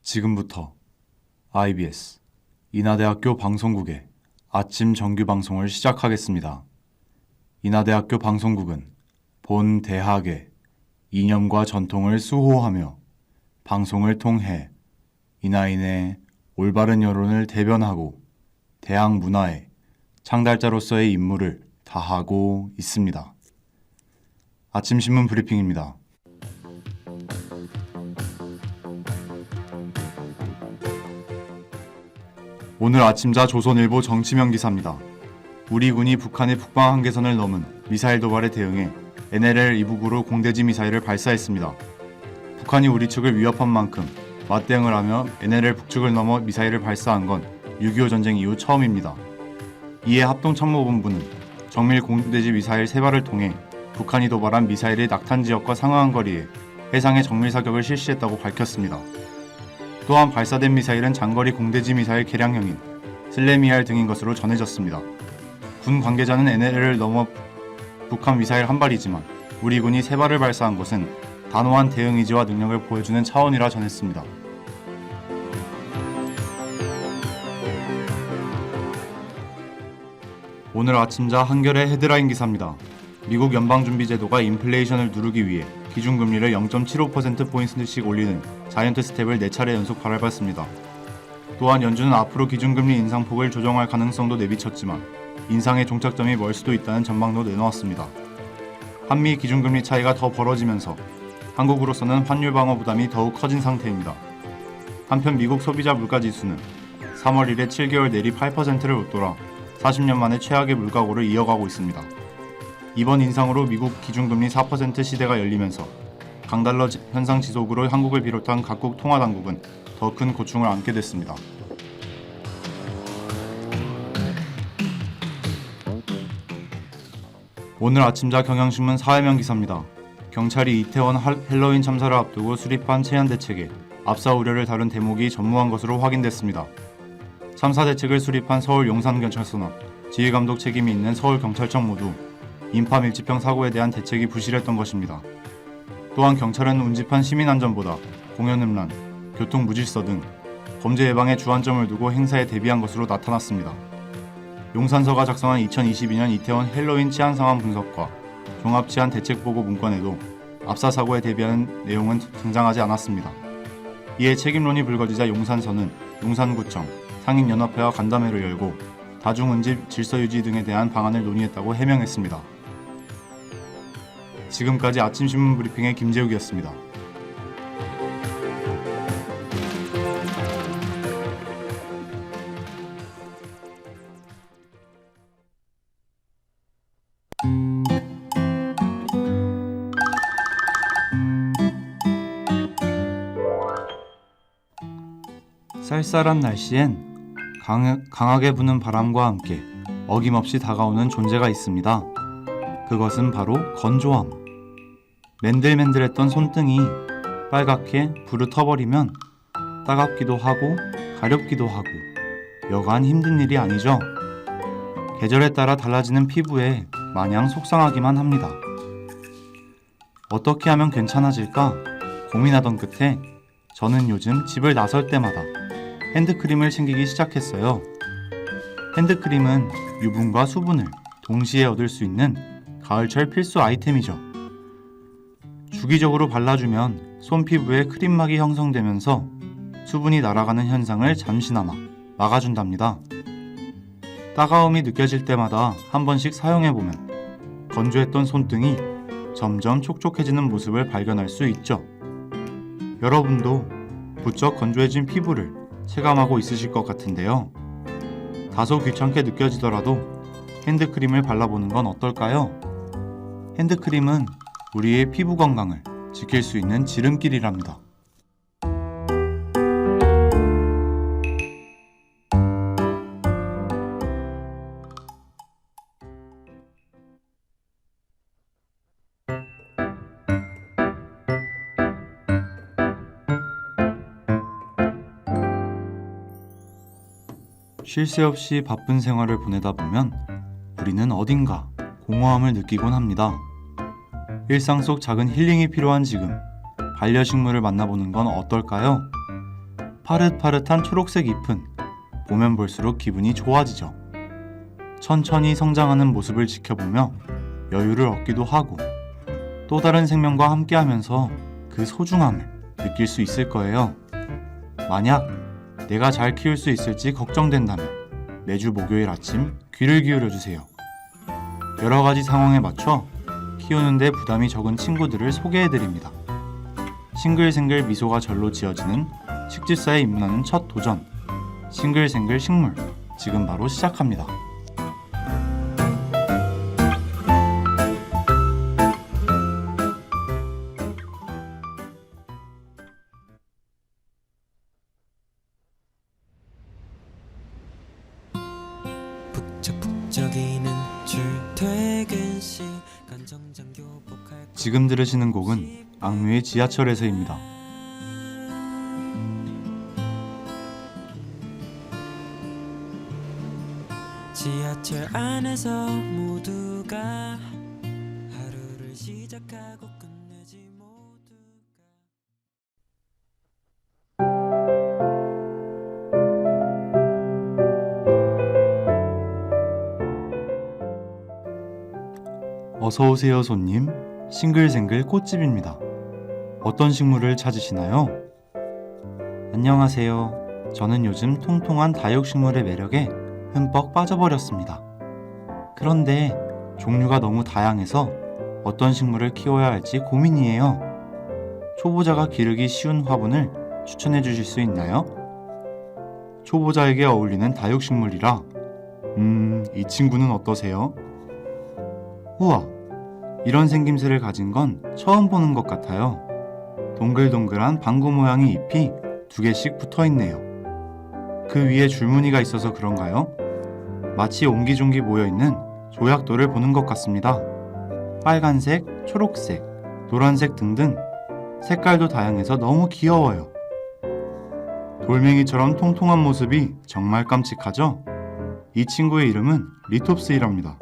지금부터 IBS 인하대학교 방송국의 아침 정규 방송을 시작하겠습니다. 인하대학교 방송국은 본 대학의 이념과 전통을 수호하며 방송을 통해 인하인의 올바른 여론을 대변하고 대학 문화의 창달자로서의 임무를 다하고 있습니다. 아침 신문 브리핑입니다. 오늘 아침자 조선일보 정치면 기사입니다. 우리 군이 북한의 북방 한계선을 넘은 미사일 도발에 대응해 NLL 이북으로 공대지 미사일을 발사했습니다. 북한이 우리 측을 위협한 만큼 맞대응을 하며 NLL 북측을 넘어 미사일을 발사한 건 6.25 전쟁 이후 처음입니다. 이에 합동참모본부는 정밀 공대지 미사일 3발을 통해 북한이 도발한 미사일의 낙탄 지역과 상응한 거리에 해상의 정밀 사격을 실시했다고 밝혔습니다. 또한 발사된 미사일은 장거리 공대지 미사일 개량형인 슬래미알 등인 것으로 전해졌습니다. 군 관계자는 NLL을 넘어 북한 미사일 한 발이지만 우리 군이 3발을 발사한 것은 단호한 대응 의지와 능력을 보여주는 차원이라 전했습니다. 오늘 아침자 한겨레 헤드라인 기사입니다. 미국 연방준비제도가 인플레이션을 누르기 위해 기준금리를 0.75%포인트씩 올리는 자이언트 스텝을 4차례 연속 밟았습니다. 또한 연준은 앞으로 기준금리 인상폭을 조정할 가능성도 내비쳤지만 인상의 종착점이 멀 수도 있다는 전망도 내놓았습니다. 한미 기준금리 차이가 더 벌어지면서 한국으로서는 환율 방어 부담이 더욱 커진 상태입니다. 한편 미국 소비자 물가지수는 3월 1일 7개월 내리 8%를 웃돌아 40년 만에 최악의 물가고를 이어가고 있습니다. 이번 인상으로 미국 기준금리 4% 시대가 열리면서 강달러 현상 지속으로 한국을 비롯한 각국 통화당국은 더 큰 고충을 안게 됐습니다. 오늘 아침자 경향신문 사회면 기사입니다. 경찰이 이태원 헬로윈 참사를 앞두고 수립한 체안 대책에 압사 우려를 다룬 대목이 전무한 것으로 확인됐습니다. 참사 대책을 수립한 서울 용산경찰서나 지휘감독 책임이 있는 서울경찰청 모두 인파 밀집형 사고에 대한 대책이 부실했던 것입니다. 또한 경찰은 운집한 시민안전보다 공연음란, 교통무질서 등 범죄 예방에 주안점을 두고 행사에 대비한 것으로 나타났습니다. 용산서가 작성한 2022년 이태원 헬로윈 치안 상황 분석과 종합치안 대책보고 문건에도 압사 사고에 대비하는 내용은 등장하지 않았습니다. 이에 책임론이 불거지자 용산서는 용산구청, 상인연합회와 간담회를 열고 다중운집, 질서유지 등에 대한 방안을 논의했다고 해명했습니다. 지금까지 아침신문 브리핑의 김재욱이었습니다. 쌀쌀한 날씨엔 강하게 부는 바람과 함께 어김없이 다가오는 존재가 있습니다. 그것은 바로 건조함. 맨들맨들했던 손등이 빨갛게 불을 터버리면 따갑기도 하고 가렵기도 하고 여간 힘든 일이 아니죠. 계절에 따라 달라지는 피부에 마냥 속상하기만 합니다. 어떻게 하면 괜찮아질까 고민하던 끝에 저는 요즘 집을 나설 때마다 핸드크림을 챙기기 시작했어요. 핸드크림은 유분과 수분을 동시에 얻을 수 있는 가을철 필수 아이템이죠. 주기적으로 발라주면 손 피부에 크림막이 형성되면서 수분이 날아가는 현상을 잠시나마 막아준답니다. 따가움이 느껴질 때마다 한 번씩 사용해보면 건조했던 손등이 점점 촉촉해지는 모습을 발견할 수 있죠. 여러분도 부쩍 건조해진 피부를 체감하고 있으실 것 같은데요. 다소 귀찮게 느껴지더라도 핸드크림을 발라보는 건 어떨까요? 핸드크림은 우리의 피부 건강을 지킬 수 있는 지름길이랍니다. 쉴 새 없이 바쁜 생활을 보내다 보면 우리는 어딘가 공허함을 느끼곤 합니다. 일상 속 작은 힐링이 필요한 지금 반려식물을 만나보는 건 어떨까요? 파릇파릇한 초록색 잎은 보면 볼수록 기분이 좋아지죠. 천천히 성장하는 모습을 지켜보며 여유를 얻기도 하고 또 다른 생명과 함께하면서 그 소중함을 느낄 수 있을 거예요. 만약 내가 잘 키울 수 있을지 걱정된다면 매주 목요일 아침 귀를 기울여주세요. 여러 가지 상황에 맞춰 키우는데 부담이 적은 친구들을 소개해드립니다. 싱글생글 미소가 절로 지어지는 식집사에 입문하는 첫 도전, 싱글생글 식물, 지금 바로 시작합니다. 지금 들으시는 곡은 악뮤의 지하철에서입니다. 지하철 안에서 모두가 하루를 시작하고 끝내지 모두가 어서오세요 손님, 싱글생글 꽃집입니다. 어떤 식물을 찾으시나요? 안녕하세요. 저는 요즘 통통한 다육식물의 매력에 흠뻑 빠져버렸습니다. 그런데 종류가 너무 다양해서 어떤 식물을 키워야 할지 고민이에요. 초보자가 기르기 쉬운 화분을 추천해 주실 수 있나요? 초보자에게 어울리는 다육식물이라 이 친구는 어떠세요? 우와, 이런 생김새를 가진 건 처음 보는 것 같아요. 동글동글한 방구 모양의 잎이 2개씩 붙어있네요. 그 위에 줄무늬가 있어서 그런가요? 마치 옹기종기 모여있는 조약돌을 보는 것 같습니다. 빨간색, 초록색, 노란색 등등 색깔도 다양해서 너무 귀여워요. 돌멩이처럼 통통한 모습이 정말 깜찍하죠? 이 친구의 이름은 리톱스이랍니다.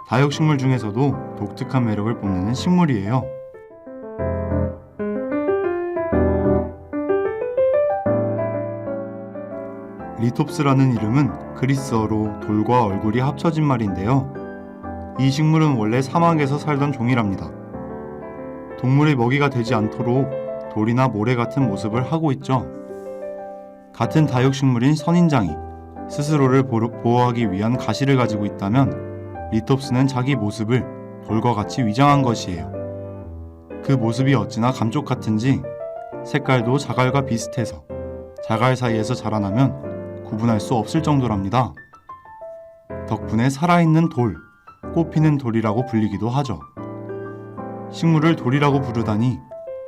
다육식물 중에서도 독특한 매력을 뽐내는 식물이에요. 리톱스라는 이름은 그리스어로 돌과 얼굴이 합쳐진 말인데요. 이 식물은 원래 사막에서 살던 종이랍니다. 동물의 먹이가 되지 않도록 돌이나 모래 같은 모습을 하고 있죠. 같은 다육식물인 선인장이 스스로를 보호하기 위한 가시를 가지고 있다면 리톱스는 자기 모습을 돌과 같이 위장한 것이에요. 그 모습이 어찌나 감쪽 같은지 색깔도 자갈과 비슷해서 자갈 사이에서 자라나면 구분할 수 없을 정도랍니다. 덕분에 살아있는 돌, 꽃피는 돌이라고 불리기도 하죠. 식물을 돌이라고 부르다니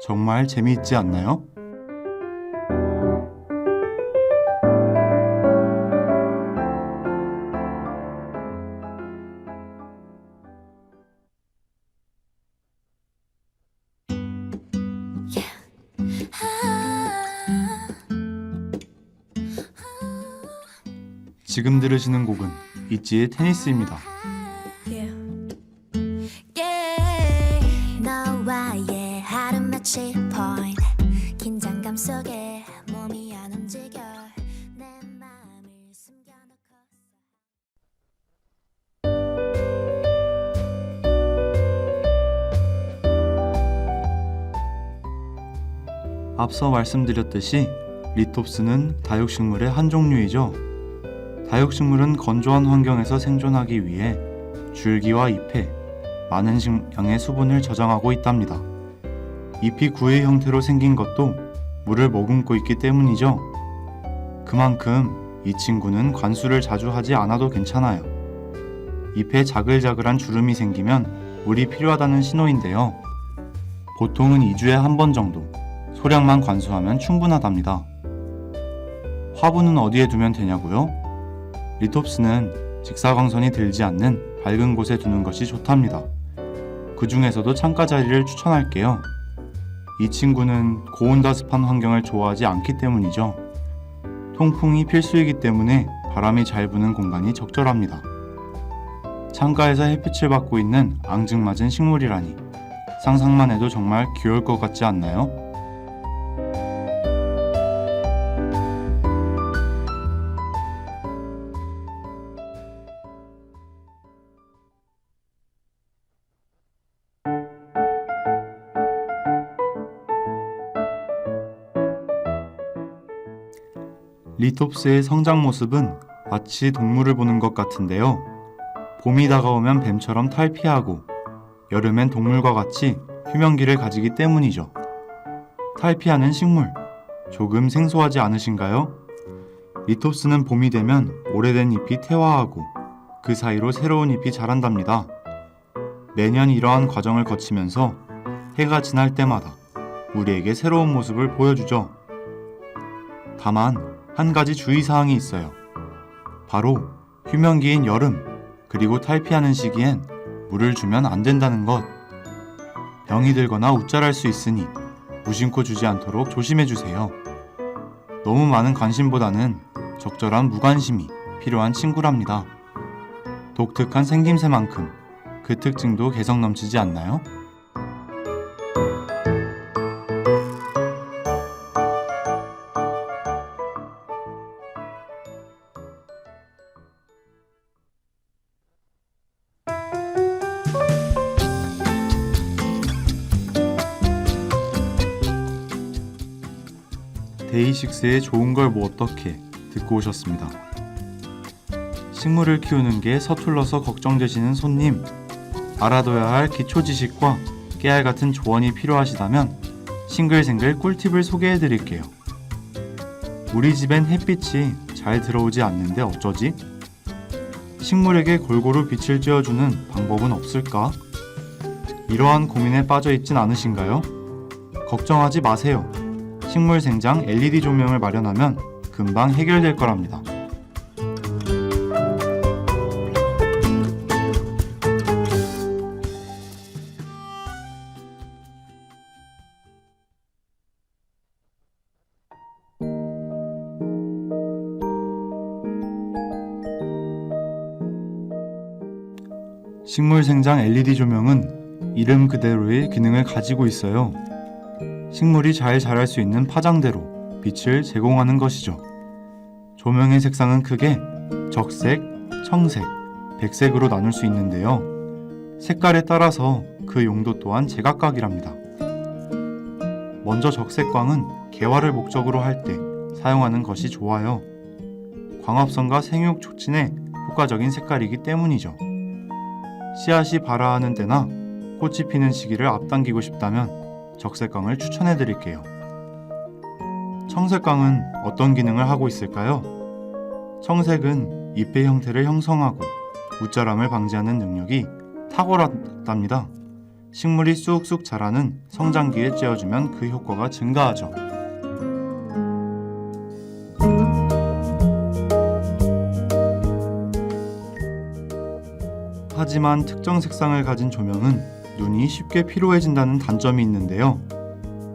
정말 재미있지 않나요? 지금 들으시는 곡은 있지의 테니스입니다. 너와의 하루 마치 point 긴장감 속에 몸이 안 움직여 내 마음을 숨겨놓고 앞서 말씀드렸듯이 리톱스는 다육식물의 한 종류이죠. 다육식물은 건조한 환경에서 생존하기 위해 줄기와 잎에 많은 양의 수분을 저장하고 있답니다. 잎이 구의 형태로 생긴 것도 물을 머금고 있기 때문이죠. 그만큼 이 친구는 관수를 자주 하지 않아도 괜찮아요. 잎에 자글자글한 주름이 생기면 물이 필요하다는 신호인데요. 보통은 2주에 한 번 정도 소량만 관수하면 충분하답니다. 화분은 어디에 두면 되냐고요? 리톱스는 직사광선이 들지 않는 밝은 곳에 두는 것이 좋답니다. 그 중에서도 창가 자리를 추천할게요. 이 친구는 고온다습한 환경을 좋아하지 않기 때문이죠. 통풍이 필수이기 때문에 바람이 잘 부는 공간이 적절합니다. 창가에서 햇빛을 받고 있는 앙증맞은 식물이라니 상상만 해도 정말 귀여울 것 같지 않나요? 리톱스의 성장 모습은 마치 동물을 보는 것 같은데요. 봄이 다가오면 뱀처럼 탈피하고 여름엔 동물과 같이 휴면기를 가지기 때문이죠. 탈피하는 식물, 조금 생소하지 않으신가요? 리톱스는 봄이 되면 오래된 잎이 퇴화하고 그 사이로 새로운 잎이 자란답니다. 매년 이러한 과정을 거치면서 해가 지날 때마다 우리에게 새로운 모습을 보여주죠. 다만 한 가지 주의사항이 있어요. 바로 휴면기인 여름 그리고 탈피하는 시기엔 물을 주면 안 된다는 것. 병이 들거나 웃잘할 수 있으니 무심코 주지 않도록 조심해주세요. 너무 많은 관심보다는 적절한 무관심이 필요한 친구랍니다. 독특한 생김새만큼 그 특징도 개성 넘치지 않나요? 데이식스의 좋은 걸 뭐 어떻게 듣고 오셨습니다. 식물을 키우는 게 서툴러서 걱정되시는 손님, 알아둬야 할 기초 지식과 깨알 같은 조언이 필요하시다면 싱글생글 꿀팁을 소개해 드릴게요. 우리 집엔 햇빛이 잘 들어오지 않는데 어쩌지? 식물에게 골고루 빛을 쬐어주는 방법은 없을까? 이러한 고민에 빠져 있진 않으신가요? 걱정하지 마세요. 식물 생장 LED 조명을 마련하면 금방 해결될 거랍니다. 식물 생장 LED 조명은 이름 그대로의 기능을 가지고 있어요. 식물이 잘 자랄 수 있는 파장대로 빛을 제공하는 것이죠. 조명의 색상은 크게 적색, 청색, 백색으로 나눌 수 있는데요. 색깔에 따라서 그 용도 또한 제각각이랍니다. 먼저 적색광은 개화를 목적으로 할 때 사용하는 것이 좋아요. 광합성과 생육 촉진에 효과적인 색깔이기 때문이죠. 씨앗이 발아하는 때나 꽃이 피는 시기를 앞당기고 싶다면 적색광을 추천해 드릴게요. 청색광은 어떤 기능을 하고 있을까요? 청색은 잎의 형태를 형성하고 웃자람을 방지하는 능력이 탁월하답니다. 식물이 쑥쑥 자라는 성장기에 쬐어주면 그 효과가 증가하죠. 하지만 특정 색상을 가진 조명은 눈이 쉽게 피로해진다는 단점이 있는데요.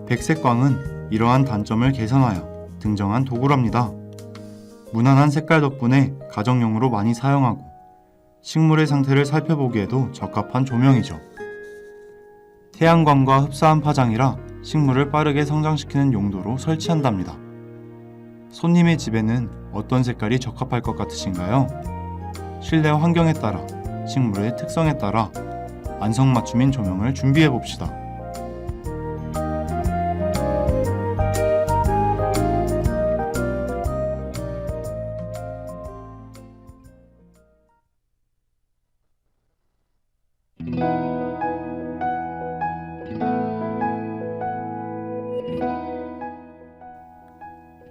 백색광은 이러한 단점을 개선하여 등장한 도구랍니다. 무난한 색깔 덕분에 가정용으로 많이 사용하고 식물의 상태를 살펴보기에도 적합한 조명이죠. 태양광과 흡사한 파장이라 식물을 빠르게 성장시키는 용도로 설치한답니다. 손님의 집에는 어떤 색깔이 적합할 것 같으신가요? 실내 환경에 따라 식물의 특성에 따라 안성맞춤인 조명을 준비해 봅시다.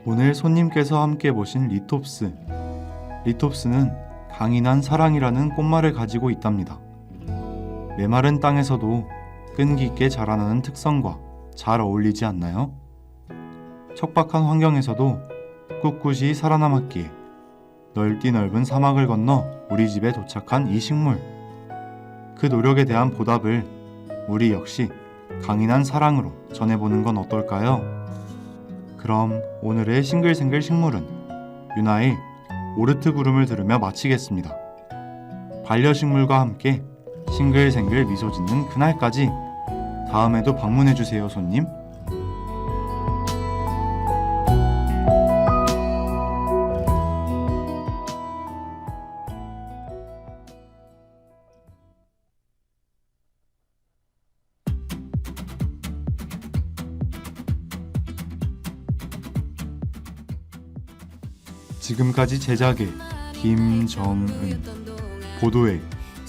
오늘 손님께서 함께 보신 리톱스. 리톱스는 강인한 사랑이라는 꽃말을 가지고 있답니다. 메마른 땅에서도 끈기 있게 자라나는 특성과 잘 어울리지 않나요? 척박한 환경에서도 꿋꿋이 살아남았기에 넓디 넓은 사막을 건너 우리 집에 도착한 이 식물. 그 노력에 대한 보답을 우리 역시 강인한 사랑으로 전해보는 건 어떨까요? 그럼 오늘의 싱글생글 식물은 유나의 오르트 구름을 들으며 마치겠습니다. 반려식물과 함께 싱글생글 미소 짓는 그날까지 다음에도 방문해주세요, 손님. 지금까지 제작의 김정은, 보도의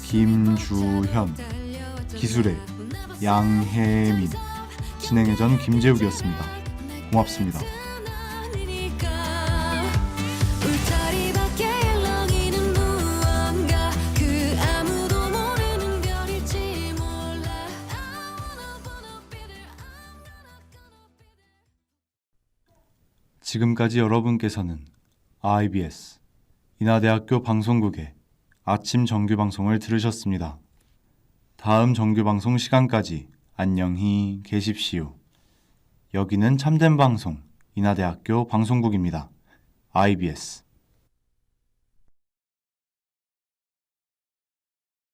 김주현, 기술의 양혜민, 진행의 전 김재욱이었습니다. 고맙습니다. 울타리밖에 일렁이는 무언가 그 아무도 모르는 별일지 몰라. 지금까지 여러분께서는 IBS 인하대학교 방송국의 아침 정규 방송을 들으셨습니다. 다음 정규 방송 시간까지 안녕히 계십시오. 여기는 참된 방송 인하대학교 방송국입니다. IBS